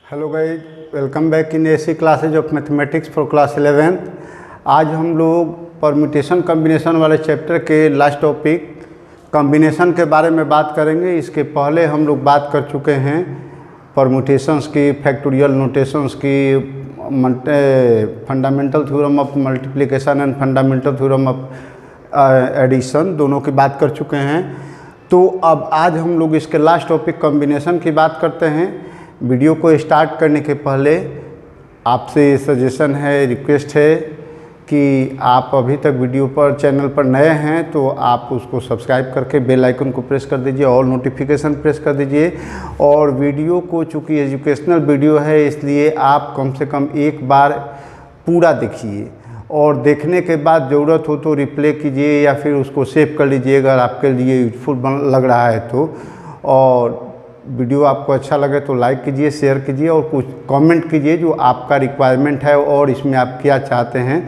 Hello guys, welcome back in AC classes of mathematics for class 11th। आज हम लोग permutation combination वाले chapter के लास्ट टॉपिक कॉम्बिनेशन के बारे में बात करेंगे। इसके पहले हम लोग बात कर चुके हैं परम्यूटेशंस की, फैक्टोरियल नोटेशंस की, fundamental theorem of multiplication and fundamental theorem of addition, दोनों की बात कर चुके हैं। तो अब आज हम लोग इसके लास्ट टॉपिक कॉम्बिनेशन की बात करते हैं। वीडियो को स्टार्ट करने के पहले आपसे सजेशन है, रिक्वेस्ट है कि आप अभी तक वीडियो पर चैनल पर नए हैं तो आप उसको सब्सक्राइब करके बेल आइकन को प्रेस कर दीजिए, ऑल नोटिफिकेशन प्रेस कर दीजिए। और वीडियो को चूँकि एजुकेशनल वीडियो है इसलिए आप कम से कम एक बार पूरा देखिए और देखने के बाद ज़रूरत हो तो रिप्ले कीजिए या फिर उसको सेव कर लीजिए अगर आपके लिए यूजफुल लग रहा है तो। और वीडियो आपको अच्छा लगे तो लाइक कीजिए, शेयर कीजिए और कुछ कमेंट कीजिए जो आपका रिक्वायरमेंट है और इसमें आप क्या चाहते हैं,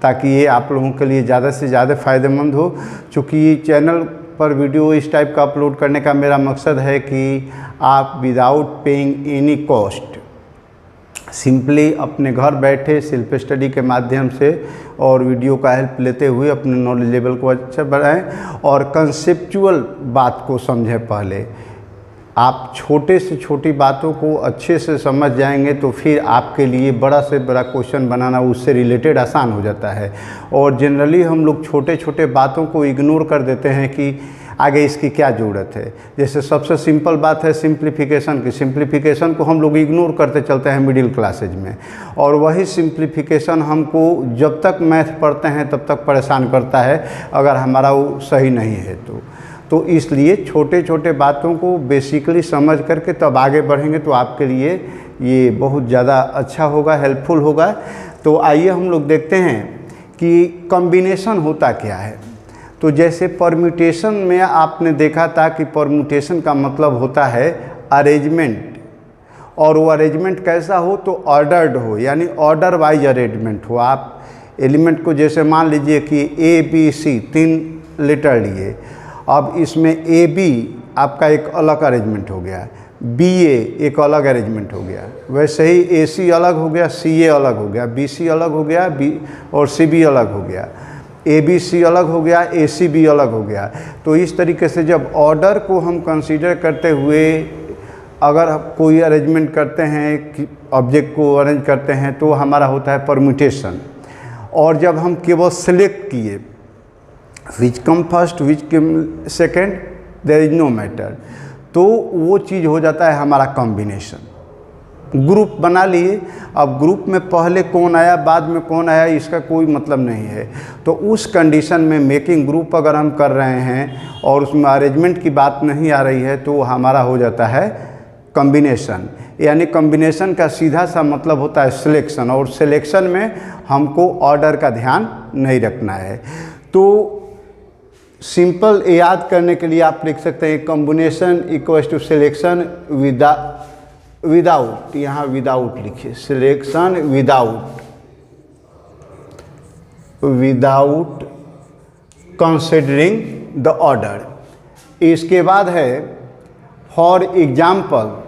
ताकि ये आप लोगों के लिए ज़्यादा से ज़्यादा फ़ायदेमंद हो। चूँकि चैनल पर वीडियो इस टाइप का अपलोड करने का मेरा मकसद है कि आप without paying any cost simply अपने घर बैठे सेल्फ स्टडी के माध्यम से और वीडियो का हेल्प लेते हुए अपने नॉलेज लेवल को अच्छा बढ़ाएं और कंसेप्चुअल बात को समझें। पहले आप छोटे से छोटी बातों को अच्छे से समझ जाएंगे तो फिर आपके लिए बड़ा से बड़ा क्वेश्चन बनाना उससे रिलेटेड आसान हो जाता है। और जनरली हम लोग छोटे छोटे बातों को इग्नोर कर देते हैं कि आगे इसकी क्या ज़रूरत है। जैसे सबसे सिंपल बात है सिंप्लीफिकेशन की, सिंप्लीफिकेशन को हम लोग इग्नोर करते चलते हैं मिडिल क्लासेज में, और वही सिंप्लीफिकेशन हमको जब तक मैथ पढ़ते हैं तब तक परेशान करता है अगर हमारा वो सही नहीं है तो इसलिए छोटे छोटे बातों को बेसिकली समझ करके तब आगे बढ़ेंगे तो आपके लिए ये बहुत ज़्यादा अच्छा होगा, हेल्पफुल होगा। तो आइए हम लोग देखते हैं कि कॉम्बिनेशन होता क्या है। तो जैसे परम्यूटेशन में आपने देखा था कि परम्यूटेशन का मतलब होता है अरेंजमेंट, और वो अरेंजमेंट कैसा हो तो ऑर्डर्ड हो, यानी ऑर्डर वाइज अरेंजमेंट हो। आप एलिमेंट को जैसे मान लीजिए कि ABC 3 लेटर लिए, अब इसमें AB आपका एक अलग अरेंजमेंट हो गया, BA एक अलग अरेंजमेंट हो गया, वैसे ही AC अलग हो गया, CA अलग हो गया, BC अलग हो गया, B और CB अलग हो गया, ABC अलग हो गया, ACB अलग हो गया। तो इस तरीके से जब ऑर्डर को हम कंसीडर करते हुए अगर कोई अरेंजमेंट करते हैं, ऑब्जेक्ट को अरेंज करते हैं तो हमारा होता है परम्यूटेशन। और जब हम केवल सेलेक्ट किए which come first which come second there is no matter, तो वो चीज़ हो जाता है हमारा कॉम्बिनेशन। ग्रुप बना लिए, अब ग्रुप में पहले कौन आया बाद में कौन आया इसका कोई मतलब नहीं है। तो उस कंडीशन में मेकिंग ग्रुप अगर हम कर रहे हैं और उसमें अरेंजमेंट की बात नहीं आ रही है तो हमारा हो जाता है कॉम्बिनेशन। यानी कॉम्बिनेशन का सीधा सा मतलब होता है सिलेक्शन, और सिलेक्शन में हमको ऑर्डर का ध्यान नहीं रखना है। तो सिंपल याद करने के लिए आप लिख सकते हैं combination equals to selection without, यहाँ विदाउट लिखिए, selection without considering the order. इसके बाद है for example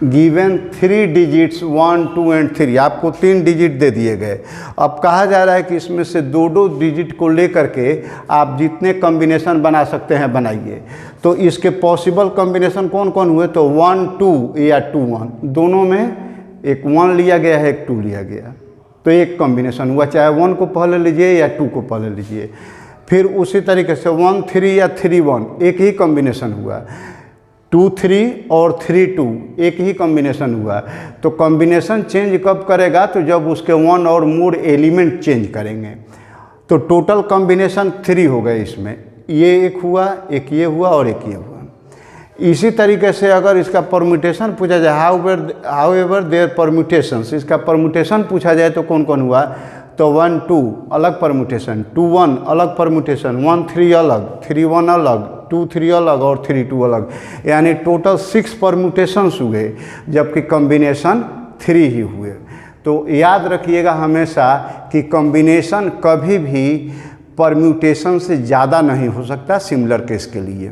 given 3 digits 1, 2 and 3, आपको 3 डिजिट दे दिए गए। अब कहा जा रहा है कि इसमें से दो डिजिट को लेकर के आप जितने कॉम्बिनेशन बना सकते हैं बनाइए। तो इसके पॉसिबल कॉम्बिनेशन कौन कौन हुए तो 1, 2 या 2, 1, दोनों में एक 1 लिया गया है, एक 2 लिया गया, तो एक कॉम्बिनेशन हुआ। चाहे 1 को पहले लीजिए या 2 को पहले लीजिए। फिर उसी तरीके से 1, 3 या 3, 1 एक ही कॉम्बिनेशन हुआ। 2, 3 और 3, 2 एक ही कॉम्बिनेशन हुआ। तो कॉम्बिनेशन चेंज कब करेगा तो जब उसके 1 और मोर एलिमेंट चेंज करेंगे। तो टोटल कॉम्बिनेशन 3 हो गए इसमें, ये एक हुआ, एक ये हुआ और एक ये हुआ। इसी तरीके से अगर इसका परम्यूटेशन पूछा जाए, हाउ एवर देयर परम्यूटेशंस, इसका परम्यूटेशन पूछा जाए तो कौन कौन हुआ तो 1, 2 अलग परम्यूटेशन, 2, 1 अलग परम्यूटेशन, 1, 3 अलग, 3, 1 अलग, 2, 3 अलग और 3, 2 अलग, यानी टोटल 6 परम्यूटेशंस हुए जबकि कॉम्बिनेशन 3 ही हुए। तो याद रखिएगा हमेशा कि कॉम्बिनेशन कभी भी परम्यूटेशन से ज़्यादा नहीं हो सकता सिमिलर केस के लिए।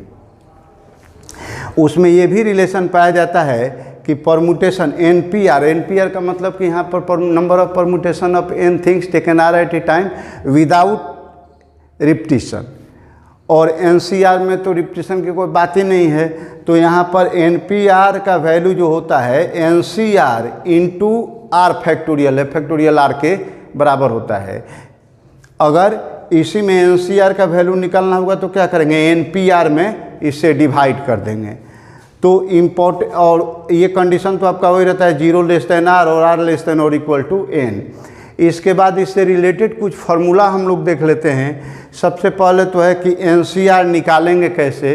उसमें ये भी रिलेशन पाया जाता है कि परमुटेशन NPR का मतलब कि यहाँ पर number of permutation of n things taken r at a time without repetition, और NCR में तो रिपीटिशन की कोई बात ही नहीं है। तो यहाँ पर NPR का वैल्यू जो होता है NCR इंटू R फैक्टोरियल है, फैक्टोरियल R के बराबर होता है। अगर इसी में NCR का वैल्यू निकालना होगा तो क्या करेंगे, NPR में इससे डिवाइड कर देंगे। तो इम्पोर्ट, और ये कंडीशन तो आपका वही रहता है 0 लेस देन R और R लेस देन और इक्वल टू N। इसके बाद इससे रिलेटेड कुछ फार्मूला हम लोग देख लेते हैं। सबसे पहले तो है कि NCR निकालेंगे कैसे।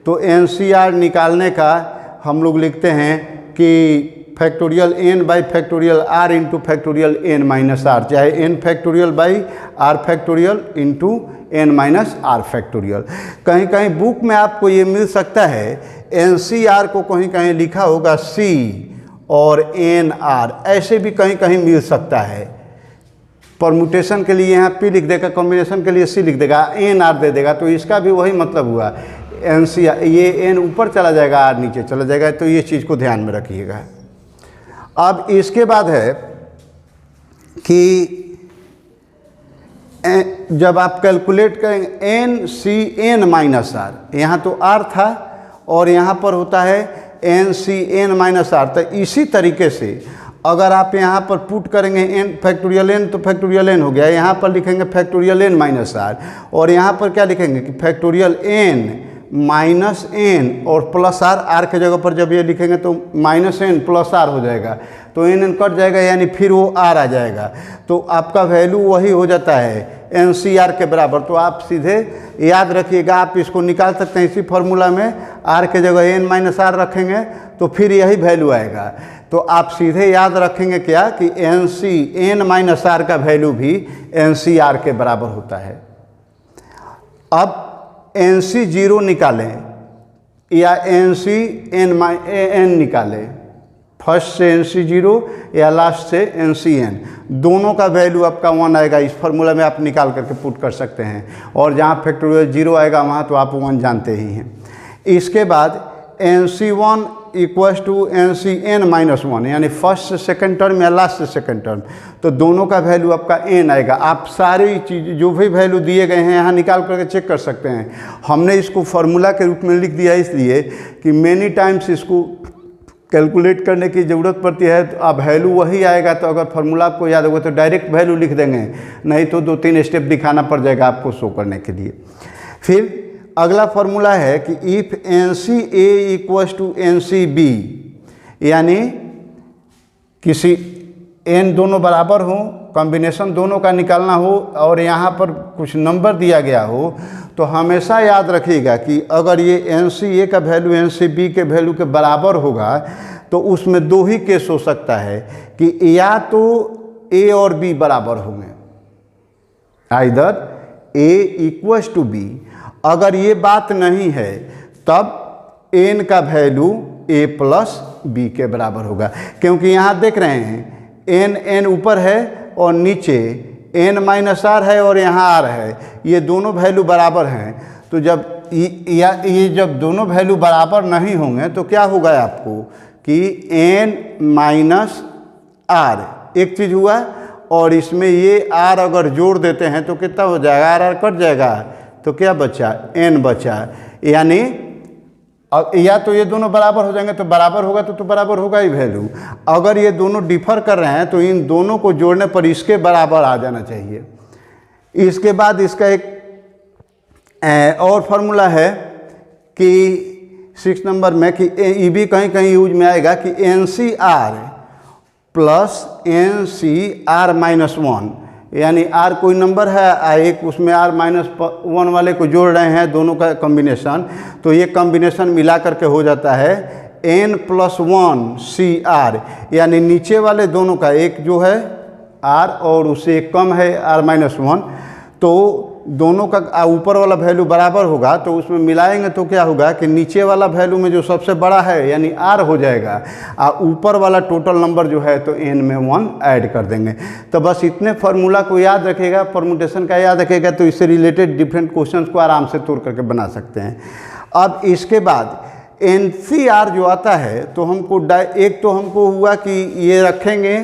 तो NCR निकालने का हम लोग लिखते हैं कि factorial n by factorial r into factorial n minus r, चाहे n factorial by r factorial into n minus r factorial. कहीं कहीं बुक में आपको ये मिल सकता है, NCR को कहीं कहीं लिखा होगा C और NR, ऐसे भी कहीं कहीं मिल सकता है। परमुटेशन के लिए यहाँ P लिख देगा, कॉम्बिनेशन के लिए C लिख देगा, NR दे देगा, तो इसका भी वही मतलब हुआ। NCR, ये N ऊपर चला जाएगा, R नीचे चला जाएगा, तो ये चीज़ को ध्यान में रखिएगा। अब इसके बाद है कि जब आप कैलकुलेट करेंगे NCN माइनस R, यहाँ तो R था और यहाँ पर होता है NCN माइनस R। तो इसी तरीके से अगर आप यहाँ पर पुट करेंगे n फैक्टोरियल n तो फैक्टोरियल n हो गया, यहाँ पर लिखेंगे फैक्टोरियल n माइनस R, और यहाँ पर क्या लिखेंगे कि फैक्टोरियल n माइनस n और प्लस R के जगह पर जब ये लिखेंगे तो माइनस n प्लस R हो जाएगा, तो n कट जाएगा, यानी फिर वो R आ जाएगा। तो आपका वैल्यू वही हो जाता है NCR के बराबर। तो आप सीधे याद रखिएगा, आप इसको निकाल सकते हैं इसी फॉर्मूला में, R के जगह n माइनस R रखेंगे तो फिर यही वैल्यू आएगा। तो आप सीधे याद रखेंगे क्या कि n माइनस R का वैल्यू भी NCR के बराबर होता है। अब NC0 निकालें या NCN निकालें, फर्स्ट से NC0 या लास्ट से NCN, दोनों का वैल्यू आपका 1 आएगा। इस फार्मूला में आप निकाल करके पुट कर सकते हैं, और जहाँ फैक्टोरियल 0 आएगा वहाँ तो आप 1 जानते ही हैं। इसके बाद NC1 equals to NCN minus 1, यानी फर्स्ट से सेकेंड टर्म या लास्ट से सेकेंड टर्म, तो दोनों का वैल्यू आपका n आएगा। आप सारी चीज़ जो भी वैल्यू दिए गए हैं यहाँ निकाल करके चेक कर सकते हैं। हमने इसको फार्मूला के रूप में लिख दिया इसलिए कि मेनी टाइम्स इसको कैलकुलेट करने की ज़रूरत पड़ती है, तो अब वैल्यू वही आएगा। तो अगर फार्मूला आपको याद होगा तो डायरेक्ट वैल्यू लिख देंगे, नहीं तो 2-3 स्टेप दिखाना पड़ जाएगा आपको शो करने के लिए। फिर अगला फार्मूला है कि if NCA equals to NCB, यानी किसी n दोनों बराबर हो, कॉम्बिनेशन दोनों का निकालना हो और यहाँ पर कुछ नंबर दिया गया हो, तो हमेशा याद रखिएगा कि अगर ये NCA का वैल्यू NCB के वैल्यू के बराबर होगा तो उसमें 2 ही केस हो सकता है कि या तो A और B बराबर होंगे, either A equals to B। अगर ये बात नहीं है तब n का वैल्यू a प्लस b के बराबर होगा, क्योंकि यहाँ देख रहे हैं n ऊपर है और नीचे n माइनस r है और यहाँ r है, ये दोनों वैल्यू बराबर हैं। तो जब ये जब दोनों वैल्यू बराबर नहीं होंगे तो क्या होगा आपको कि n माइनस r एक चीज़ हुआ, और इसमें ये r अगर जोड़ देते हैं तो कितना हो जाएगा, r कट जाएगा, तो क्या बचा, n बचा। यानी या तो ये दोनों बराबर हो जाएंगे, तो बराबर होगा तो बराबर होगा ही वैल्यू। अगर ये दोनों डिफर कर रहे हैं तो इन दोनों को जोड़ने पर इसके बराबर आ जाना चाहिए। इसके बाद इसका एक और फार्मूला है कि 6 नंबर में कि ये भी कहीं कहीं यूज में आएगा कि NCR प्लस NCR माइनस 1, यानी r कोई नंबर है, एक उसमें r माइनस 1 वाले को जोड़ रहे हैं, दोनों का कॉम्बिनेशन, तो ये कॉम्बिनेशन मिला करके हो जाता है n प्लस 1 CR, यानी नीचे वाले दोनों का एक जो है r और उससे एक कम है r माइनस 1, तो दोनों का ऊपर वाला वैल्यू बराबर होगा, तो उसमें मिलाएंगे तो क्या होगा कि नीचे वाला वैल्यू में जो सबसे बड़ा है यानी r हो जाएगा, और ऊपर वाला टोटल नंबर जो है तो n में 1 ऐड कर देंगे। तो बस इतने फार्मूला को याद रखिएगा, परमुटेशन का याद रखिएगा, तो इससे रिलेटेड डिफरेंट क्वेश्चंस को आराम से तोड़ करके बना सकते हैं। अब इसके बाद NCR जो आता है तो हमको एक तो हमको हुआ कि ये रखेंगे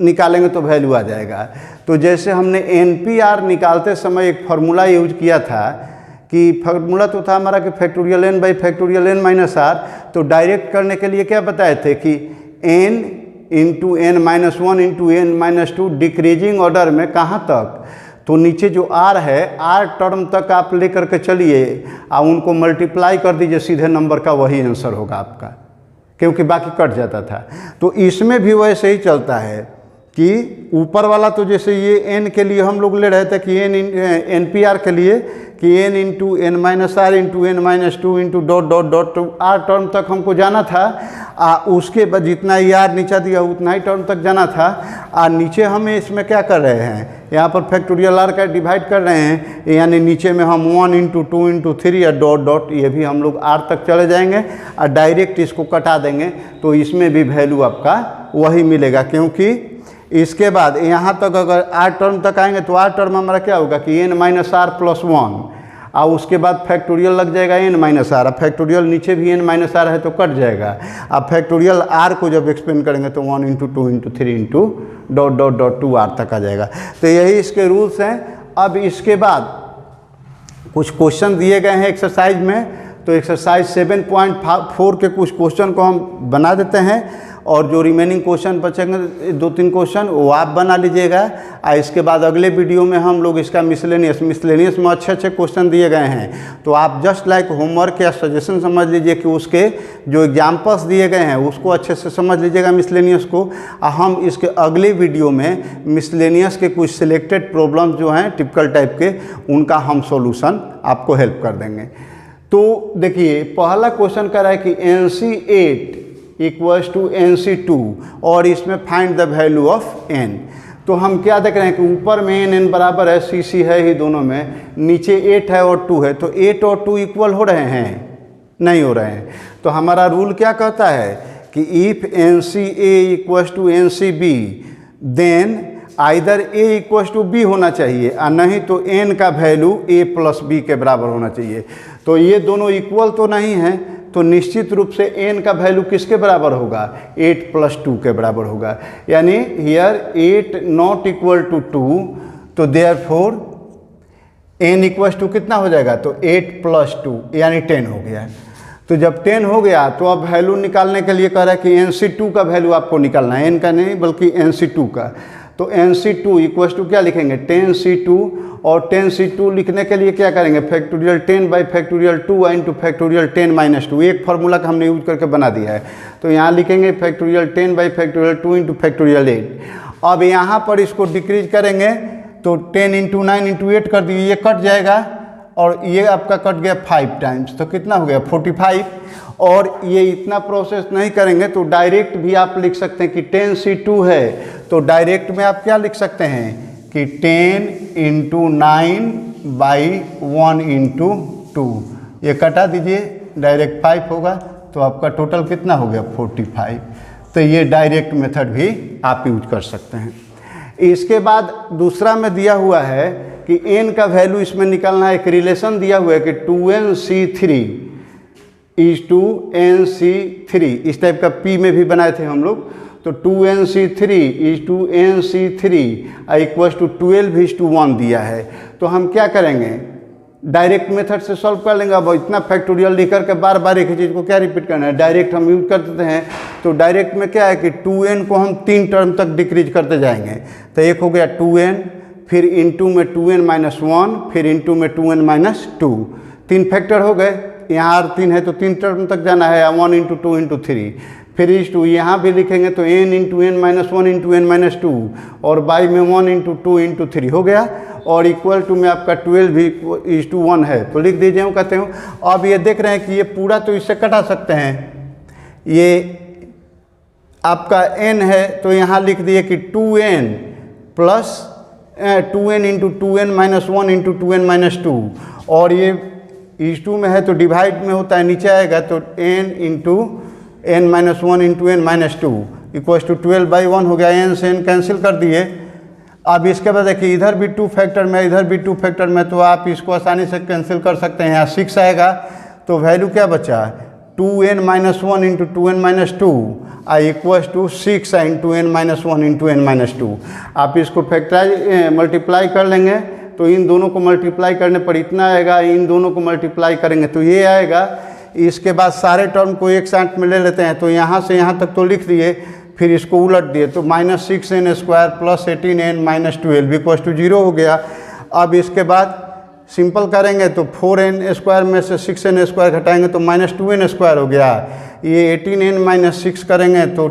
निकालेंगे तो वैल्यू आ जाएगा। तो जैसे हमने NPR निकालते समय एक फार्मूला यूज किया था कि फार्मूला तो था हमारा कि factorial n by factorial n minus r. तो डायरेक्ट करने के लिए क्या बताए थे कि n into n minus one into n minus two decreasing order में कहाँ तक, तो नीचे जो r है r टर्म तक आप लेकर के चलिए और उनको मल्टीप्लाई कर दीजिए, सीधे नंबर का वही आंसर होगा आपका, क्योंकि बाकी कट जाता था। तो इसमें भी वैसे ही चलता है कि ऊपर वाला तो जैसे ये n के लिए हम लोग ले रहे थे कि NPR के लिए कि n into n minus r into n minus two into dot dot dot to r term तक हमको जाना था। उसके बाद जितना ही r नीचा दिया उतना ही टर्म तक जाना था। नीचे हम इसमें क्या कर रहे हैं, यहाँ पर फैक्टोरियल r का डिवाइड कर रहे हैं, यानी नीचे में हम 1 इंटू 2 इंटू 3 या डॉट डॉट, ये भी हम लोग r तक चले जाएंगे और डायरेक्ट इसको कटा देंगे तो इसमें भी वैल्यू आपका वही मिलेगा। क्योंकि इसके बाद यहाँ तक अगर r टर्म तक आएंगे तो r टर्म हमारा क्या होगा कि n minus r plus one, और उसके बाद फैक्टोरियल लग जाएगा n माइनस आर। फैक्टोरियल नीचे भी n माइनस आर है तो कट जाएगा। अब फैक्टोरियल r को जब एक्सपेंड करेंगे तो 1 into 2 into 3 into dot dot dot 2 r तक आ जाएगा। तो यही इसके रूल्स हैं। अब इसके बाद कुछ क्वेश्चन दिए गए हैं एक्सरसाइज में, तो एक्सरसाइज 7.4 के कुछ क्वेश्चन को हम बना देते हैं और जो रिमेनिंग क्वेश्चन बचेंगे 2-3 क्वेश्चन वो आप बना लीजिएगा। और इसके बाद अगले वीडियो में हम लोग इसका मिसलेनियस में अच्छे अच्छे क्वेश्चन दिए गए हैं, तो आप जस्ट लाइक होमवर्क या सजेशन समझ लीजिए कि उसके जो एग्जाम्पल्स दिए गए हैं उसको अच्छे से समझ लीजिएगा मिसलेनियस को। और हम इसके अगले वीडियो में मिसलेनियस के कुछ सिलेक्टेड प्रॉब्लम जो हैं टिपिकल टाइप के, उनका हम सॉल्यूशन आपको हेल्प कर देंगे। तो देखिए पहला क्वेश्चन कर रहा है कि NC8 इक्वल्स टू NC2 और इसमें find the value of n। तो हम क्या देख रहे हैं कि ऊपर में n बराबर है, CC है ही दोनों में, नीचे 8 है और 2 है, तो 8 और 2 इक्वल हो रहे हैं, नहीं हो रहे हैं। तो हमारा रूल क्या कहता है कि if NCA equals to NCB either आइदर A इक्वल्स टू B होना चाहिए और नहीं तो n का वैल्यू A प्लस B के बराबर होना चाहिए। तो ये दोनों इक्वल तो नहीं हैं, तो निश्चित रूप से n का वैल्यू किसके बराबर होगा, 8 प्लस 2 के बराबर होगा। यानी हियर 8 नॉट इक्वल टू 2, तो देयरफॉर n इक्वल्स टू कितना हो जाएगा, तो 8 प्लस 2 यानी 10 हो गया। तो जब 10 हो गया तो अब वैल्यू निकालने के लिए कह रहा है कि NC2 का वैल्यू आपको निकालना है, n का नहीं बल्कि NC2 का। तो NC2 इक्वल्स टू क्या लिखेंगे, 10C2, और 10C2 लिखने के लिए क्या करेंगे, factorial 10 by factorial 2 into factorial 10 minus 2, एक फार्मूला का हमने यूज करके बना दिया है। तो यहाँ लिखेंगे factorial 10 by factorial 2 into factorial 8। अब यहाँ पर इसको डिक्रीज करेंगे तो 10 इंटू 9 इंटू 8 कर दिए, ये कट जाएगा और ये आपका कट गया 5 टाइम्स, तो कितना हो गया 45। और ये इतना प्रोसेस नहीं करेंगे तो डायरेक्ट भी आप लिख सकते हैं कि 10C2 है, तो डायरेक्ट में आप क्या लिख सकते हैं कि 10 इंटू 9 बाई 1 इंटू 2, ये कटा दीजिए डायरेक्ट 5 होगा, तो आपका टोटल कितना हो गया 45। तो ये डायरेक्ट मेथड भी आप यूज कर सकते हैं। इसके बाद दूसरा में दिया हुआ है कि n का वैल्यू इसमें निकालना है। एक रिलेशन दिया हुआ है कि 2NC3 इज टू NC3, इस टाइप का P में भी बनाए थे हम लोग। तो 2NC3 is to NC3 equals to 12 is to 1 दिया है। तो हम क्या करेंगे, डायरेक्ट मेथड से सॉल्व कर लेंगे। अब इतना फैक्टोरियल लिख करके बार बार एक ही चीज़ को क्या रिपीट करना है, डायरेक्ट हम यूज कर देते हैं। तो डायरेक्ट में क्या है कि 2n को हम 3 टर्म तक डिक्रीज करते जाएंगे। तो एक हो गया 2n, फिर इंटू में 2n माइनस 1, फिर इंटू में 2n माइनस 2, 3 फैक्टर हो गए। यहाँ R3 है तो 3 टर्म तक जाना है, 1 इंटू 2 इंटू 3, फिर इस 2 यहाँ भी लिखेंगे तो n into n minus 1 into n minus 2, और बाई में 1 इंटू 2 इंटू 3 हो गया, और इक्वल टू में आपका 12 भी इज टू 1 है, तो लिख दीजिए हूँ कहते हूँ। अब ये देख रहे हैं कि ये पूरा तो इससे कटा सकते हैं, ये आपका n है तो यहाँ लिख दिए कि 2n plus 2n into 2n minus 1 into 2n minus 2, और ये इस 2 में है तो डिवाइड में होता है, नीचे आएगा तो n into n minus 1 into n minus 2 equals to 12 by 1 हो गया। n से n कैंसिल कर दिए। अब इसके बाद देखिए इधर भी 2 फैक्टर में, इधर भी 2 फैक्टर में, तो आप इसको आसानी से कैंसिल कर सकते हैं। यहाँ 6 आएगा तो वैल्यू क्या बचा, 2n-1 into 2n-2 equals to 6 into n-1 into n-2। आप इसको फैक्टराइज मल्टीप्लाई कर लेंगे तो इन दोनों को मल्टीप्लाई करने पर इतना आएगा, इन दोनों को मल्टीप्लाई करेंगे तो ये आएगा। इसके बाद सारे टर्म को एक साथ में ले लेते हैं, तो यहाँ से यहाँ तक तो लिख दिए, फिर इसको उलट दिए तो -6n² plus 18n-12 equals to 0 हो गया। अब इसके बाद सिंपल करेंगे तो 4n² में से 6n² घटाएंगे तो -2n² हो गया। ये 18n-6 करेंगे तो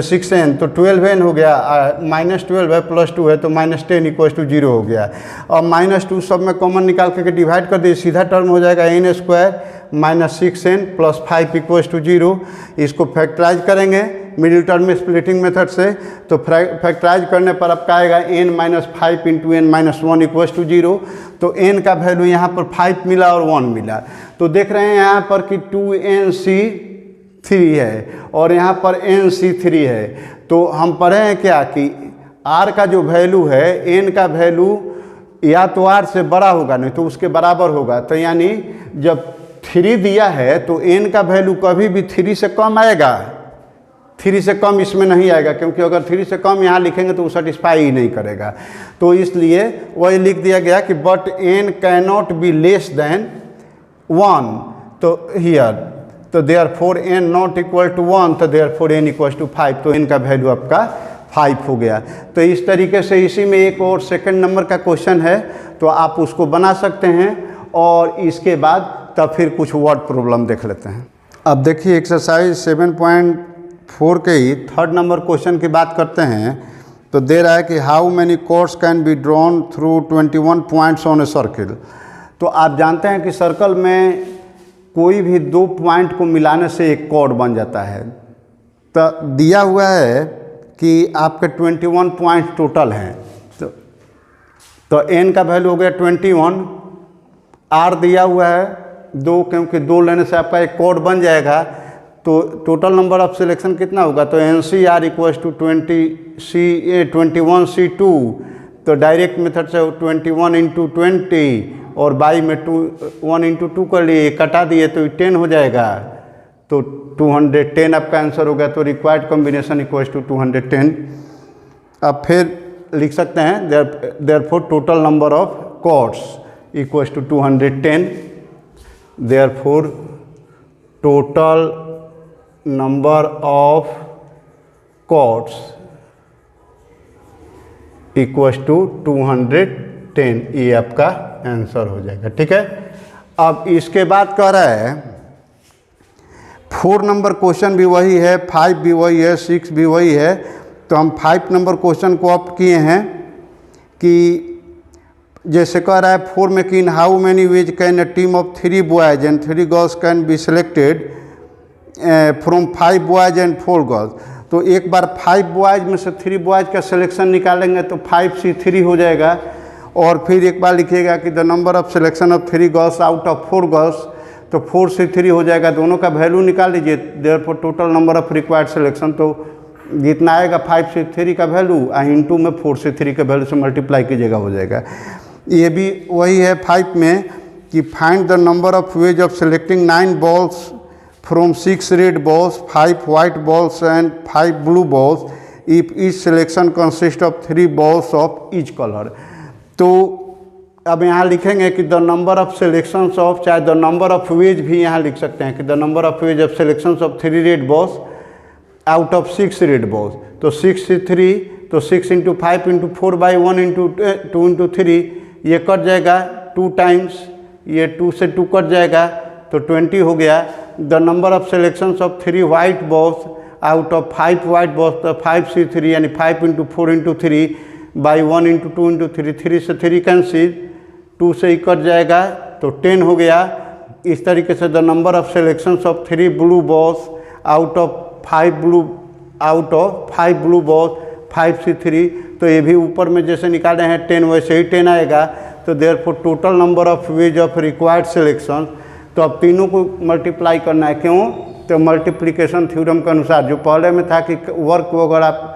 6n तो 12n हो गया, -12 है प्लस 2 है तो -10 इक्वल्स टू 0 हो गया। और -2 सब में कॉमन निकाल करके डिवाइड कर दिए, सीधा टर्म हो जाएगा n² -6n plus 5 equals to 0। इसको फैक्टराइज करेंगे मिडिल टर्म में स्प्लिटिंग मेथड से, तो फैक्टराइज करने पर आपका आएगा n-5 into n-1 equals to 0। तो n का वैल्यू यहाँ पर 5 मिला और 1 मिला। तो देख रहे हैं यहाँ पर कि 2nc3 है और यहाँ पर nc3 है। तो हम पढ़े हैं क्या कि r का जो वैल्यू है, n का वैल्यू या तो r से बड़ा होगा नहीं तो उसके बराबर होगा। तो यानी जब 3 दिया है तो n का वैल्यू कभी भी 3 से कम आएगा, 3 से कम इसमें नहीं आएगा, क्योंकि अगर 3 से कम यहाँ लिखेंगे तो वो सेटिस्फाई ही नहीं करेगा। तो इसलिए वही लिख दिया गया कि but n cannot be less than 1। तो हियर तो therefore n not equal to 1, तो देयरफॉर n इक्वल टू 5। तो n का वैल्यू आपका 5 हो गया। तो इस तरीके से इसी में एक और सेकंड नंबर का क्वेश्चन है, तो आप उसको बना सकते हैं और इसके बाद तब फिर कुछ वर्ड प्रॉब्लम देख लेते हैं। अब देखिए एक्सरसाइज 7.4 के ही थर्ड नंबर क्वेश्चन की बात करते हैं। तो दे रहा है कि how many chords can be drawn through 21 points on a circle. तो आप जानते हैं कि सर्कल में कोई भी 2 पॉइंट को मिलाने से एक कॉर्ड बन जाता है। तो दिया हुआ है कि आपके 21 पॉइंट टोटल हैं, तो n का वैल्यू हो गया 21, r दिया हुआ है 2, क्योंकि 2 लेने से आपका एक कॉर्ड बन जाएगा। तो टोटल नंबर ऑफ सिलेक्शन कितना होगा, तो NCR इक्वल्स टू 21C2। तो डायरेक्ट मेथड से 21 इंटू 20 और बाई में 1 इंटू 2 कर लिए, कटा दिए तो 10 हो जाएगा। तो 210 आपका आंसर हो गया। तो रिक्वायर्ड कॉम्बिनेशन इक्वल्स टू 210। अब फिर लिख सकते हैं therefore total number of chords equals to 210। Therefore total number of chords equals to 210। ये आपका आंसर हो जाएगा। ठीक है। अब इसके बाद कह रहा है 4 नंबर क्वेश्चन भी वही है, 5 भी वही है, 6 भी वही है। तो हम 5 नंबर क्वेश्चन को ऑप्ट किए हैं कि जैसे कह रहा है 4 में कि in how many ways can A team of 3 boys and 3 girls can be selected from 5 boys and 4 girls. तो एक बार 5 बॉयज में से 3 बॉयज का सिलेक्शन निकालेंगे तो 5C3 हो जाएगा। और फिर एक बार लिखिएगा कि the number of selection of 3 girls out of 4 girls, तो 4C3 हो जाएगा। दोनों का वैल्यू निकाल लीजिए। Therefore total number of required selection, तो जितना आएगा 5C3 का वैल्यू इंटू में 4C3 के वैल्यू से मल्टीप्लाई कीजिएगा, हो जाएगा। ये भी वही है 5 में कि find the number of ways of selecting 9 balls from 6 red balls, 5 white balls and 5 blue balls if each selection consist of 3 balls of each colour. तो अब यहाँ लिखेंगे कि the number of selections of, चाहे द नंबर ऑफ वेज भी यहाँ लिख सकते हैं कि the number of ways of selections of 3 red balls out of 6 red balls. तो 6C3, तो 6 into 5 into 4 by 1 into 2 into 3, ये कट जाएगा 2 टाइम्स, ये 2 से 2 कट जाएगा तो 20 हो गया। The number of selections of 3 white balls out of 5 white balls, तो 5C3 यानी 5 into 4 into 3 by 1 into 2 into 3, 3 से 3 कैंसिल, 2 से ही कट जाएगा तो 10 हो गया। इस तरीके से the number of selections of 3 blue balls out of 5 blue balls 5C3, तो ये भी ऊपर में जैसे निकाले हैं 10 वैसे ही 10 आएगा। तो therefore total number of ways of required selection, तो अब तीनों को मल्टीप्लाई करना है। क्यों, तो मल्टीप्लिकेशन थ्योरम के अनुसार, जो पहले में था कि वर्क को अगर आप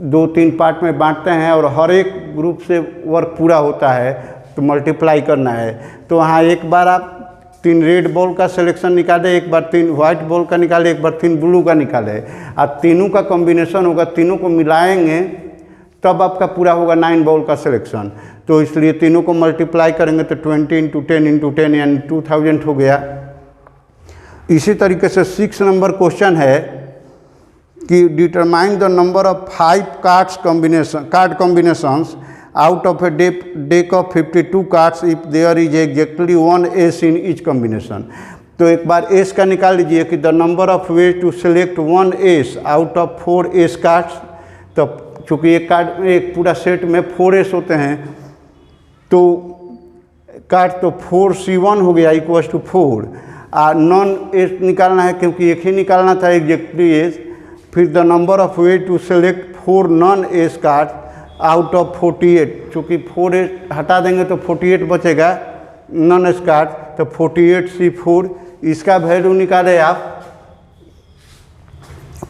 2-3 पार्ट में बांटते हैं और हर एक ग्रुप से वर्क पूरा होता है तो मल्टीप्लाई करना है। तो वहाँ एक बार आप 3 रेड बॉल का सिलेक्शन निकाले, एक बार 3 वाइट बॉल का निकाले, एक बार 3 ब्लू का निकाले। अब तीनों का कॉम्बिनेशन होगा, तीनों को मिलाएंगे तब आपका पूरा होगा 9 बॉल का सिलेक्शन। तो इसलिए तीनों को मल्टीप्लाई करेंगे तो 20 × 10 × 10 यानी 2000 हो गया। इसी तरीके से 6 नंबर क्वेश्चन है कि determine the number of 5 card combinations out of a deck of 52 cards if there is exactly 1 ace in each combination. तो एक बार एस का निकाल लीजिए कि the number of ways to select 1 ace out of 4 ace cards. तो चूँकि एक पूरा सेट में 4 एस होते हैं तो कार्ड तो 4C1 हो गया इक्वल्स टू 4। नॉन एस निकालना है क्योंकि एक ही निकालना था एग्जैक्टली एस। फिर the number of way to select 4 non ace card out of 48। चूँकि 4 एस हटा देंगे तो 48 बचेगा नॉन एस कार्ड, तो 48C4 इसका वैल्यू निकाले आप।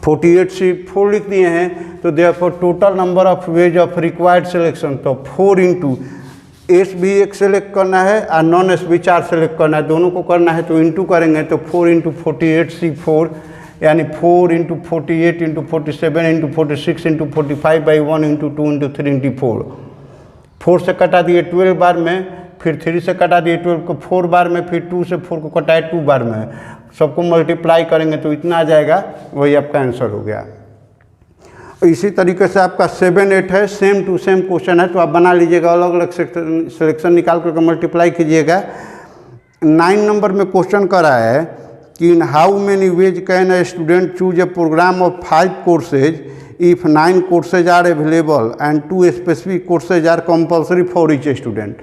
48C4 लिख दिए हैं तो therefore total number of ways of required selection, तो 4 इंटू एस भी एक सेलेक्ट करना है और नॉन एस भी 4 सेलेक्ट करना है, दोनों को करना है तो इंटू करेंगे तो 4 × 48C4 यानी 4 × 48 × 47 × 46 × 45/1 × 2 × 3 × 4। 4 से कटा दिए 12 बार में, फिर 3 से कटा दिए 12 को 4 बार में, फिर 2 से 4 को कटाए 2 बार में। सबको मल्टीप्लाई करेंगे तो इतना आ जाएगा, वही आपका आंसर हो गया। इसी तरीके से आपका 7, 8 है, सेम टू सेम क्वेश्चन है तो आप बना लीजिएगा, अलग अलग सिलेक्शन निकाल करके मल्टीप्लाई कीजिएगा। 9 नंबर में क्वेश्चन करा है कि in how many ways can a student choose a program of 5 courses if 9 courses are available and 2 specific courses are compulsory for each student.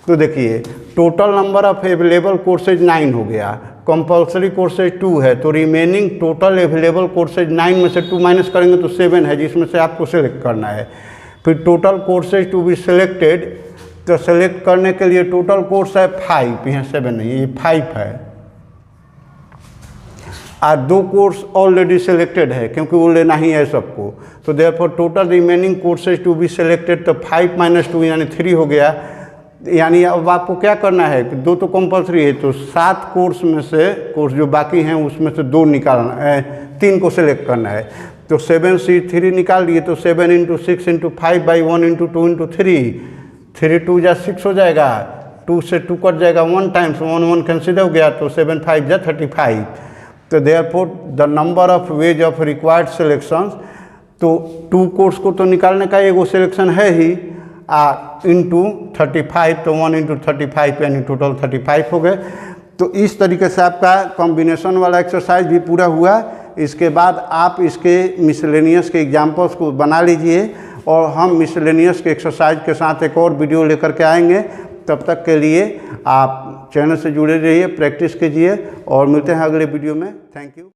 तो देखिए total number of available courses 9 हो गया, compulsory courses 2 है, तो remaining total available courses 9 में से 2 minus करेंगे तो 7 है, जिसमें से आपको सेलेक्ट करना है। फिर total courses to be selected, तो सेलेक्ट करने के लिए टोटल कोर्स है 5, यहाँ 7 नहीं ये 5 है। और 2 कोर्स ऑलरेडी सिलेक्टेड है क्योंकि वो लेना ही है सबको, तो therefore total remaining courses to be selected, तो 5 - 2 यानी 3 हो गया। यानी अब आपको क्या करना है कि 2 तो कंपल्सरी है, तो 7 कोर्स में से कोर्स जो बाकी हैं उसमें से 2 निकालना है, 3 को सिलेक्ट करना है। तो 7C3 निकाल दिए तो 7 × 6 × 5/1 × 2 × 3, 3 × 2 = 6 हो जाएगा, 2 से 2 कट जाएगा 1 टाइम्स, 1 1 कैंसिल हो गया, तो 7 5 = 35। तो therefore the number of ways of required selections, तो 2 कोर्स को तो निकालने का एगो सिलेक्शन है ही, इंटू 35, तो 1 × 35 यानी टोटल 35 हो गए। तो इस तरीके से आपका कॉम्बिनेशन वाला एक्सरसाइज भी पूरा हुआ। इसके बाद आप इसके मिसलेनियस के एग्जाम्पल्स को बना लीजिए और हम मिसलेनियस के एक्सरसाइज के साथ एक और वीडियो लेकर के आएंगे। तब तक के लिए आप चैनल से जुड़े रहिए, प्रैक्टिस कीजिए और मिलते हैं अगले वीडियो में। Thank you.